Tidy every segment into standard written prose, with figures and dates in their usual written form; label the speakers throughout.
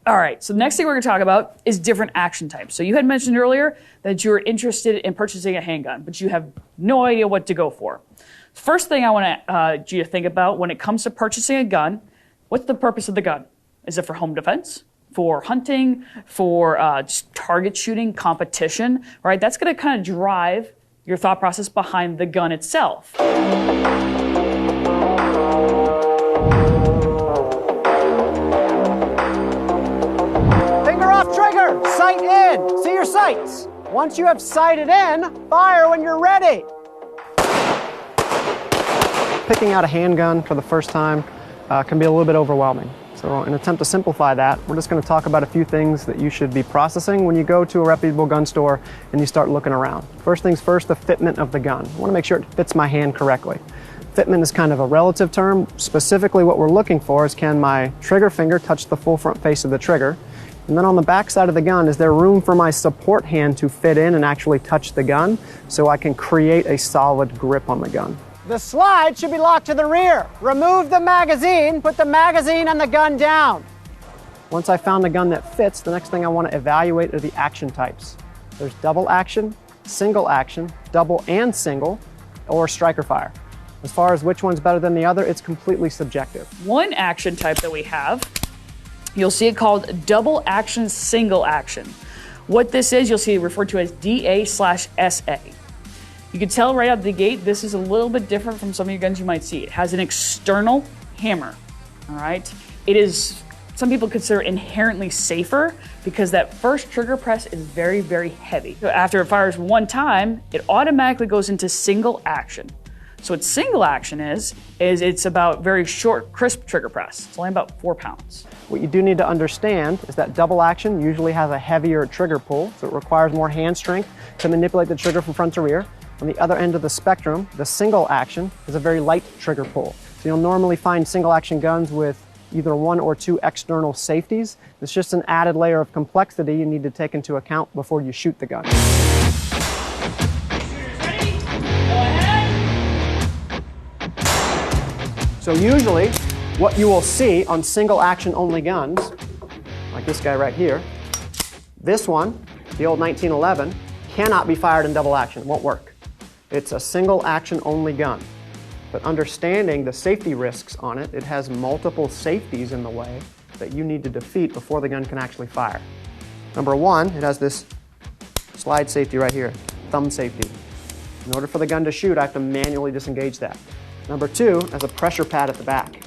Speaker 1: All right, so the next thing we're going to talk about is different action types. So you had mentioned earlier that you're interested in purchasing a handgun, but you have no idea what to go for. First thing I want you to think about when it comes to purchasing a gun, what's the purpose of the gun? Is it for home defense, for hunting, for just target shooting, competition, right? That's going to kind of drive your thought process behind the gun itself.
Speaker 2: Trigger! Sight in! See your sights! Once you have sighted in, fire when you're ready! Picking out a handgun for the first time can be a little bit overwhelming. So in an attempt to simplify that, we're just going to talk about a few things that you should be processing when you go to a reputable gun store and you start looking around. First things first, the fitment of the gun. I want to make sure it fits my hand correctly. Fitment is kind of a relative term. Specifically what we're looking for is, can my trigger finger touch the full front face of the trigger? And then on the back side of the gun, is there room for my support hand to fit in and actually touch the gun so I can create a solid grip on the gun? The slide should be locked to the rear. Remove the magazine, put the magazine and the gun down. Once I found a gun that fits, the next thing I want to evaluate are the action types. There's double action, double and single, or striker fire. As far as which one's better than the other, it's completely subjective. One action type that we have, you'll see it called double action, single action. What this is, you'll see it referred to as DA/SA. You can tell right out the gate, this is a little bit different from some of your guns you might see. It has an external hammer, all right? It is, some people consider inherently safer because that first trigger press is very, very heavy. So after it fires one time, it automatically goes into single action. So what single action is it's about very short, crisp trigger press. It's only about 4 pounds. What you do need to understand is that double action usually has a heavier trigger pull, so it requires more hand strength to manipulate the trigger from front to rear. On the other end of the spectrum, the single action is a very light trigger pull. So you'll normally find single action guns with either 1 or 2 external safeties. It's just an added layer of complexity you need to take into account before you shoot the gun. So usually, what you will see on single action only guns, like this guy right here, this one, the old 1911, cannot be fired in double action. It won't work. It's a single action only gun. But understanding the safety risks on it, it has multiple safeties in the way that you need to defeat before the gun can actually fire. Number one, it has this slide safety right here, thumb safety. In order for the gun to shoot, I have to manually disengage that. Number two, has a pressure pad at the back.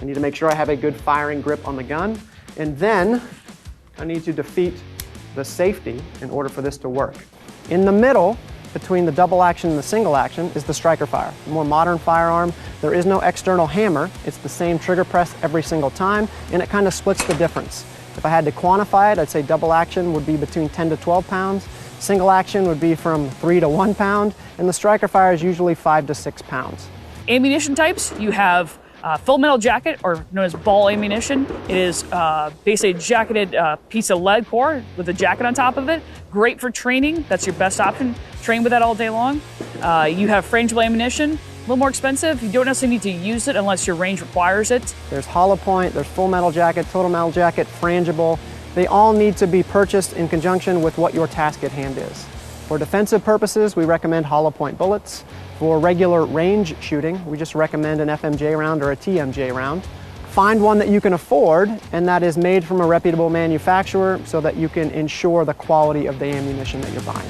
Speaker 2: I need to make sure I have a good firing grip on the gun, and then I need to defeat the safety in order for this to work. In the middle, between the double action and the single action, is the striker fire. The more modern firearm, there is no external hammer. It's the same trigger press every single time, and it kind of splits the difference. If I had to quantify it, I'd say double action would be between 10 to 12 pounds, single action would be from 3 to 1 pound, and the striker fire is usually 5 to 6 pounds.
Speaker 1: Ammunition types, you have full metal jacket, or known as ball ammunition. It is basically a jacketed piece of lead core with a jacket on top of it. Great for training. That's your best option. Train with that all day long. You have frangible ammunition. A little more expensive. You don't necessarily need to use it unless your range requires it. There's hollow point, there's full metal jacket, total metal jacket, frangible. They all need to be purchased in conjunction with what your task at hand is. For defensive purposes, we recommend hollow point bullets. For regular range shooting, we just recommend an FMJ round or a TMJ round. Find one that you can afford and that is made from a reputable manufacturer so that you can ensure the quality of the ammunition that you're buying.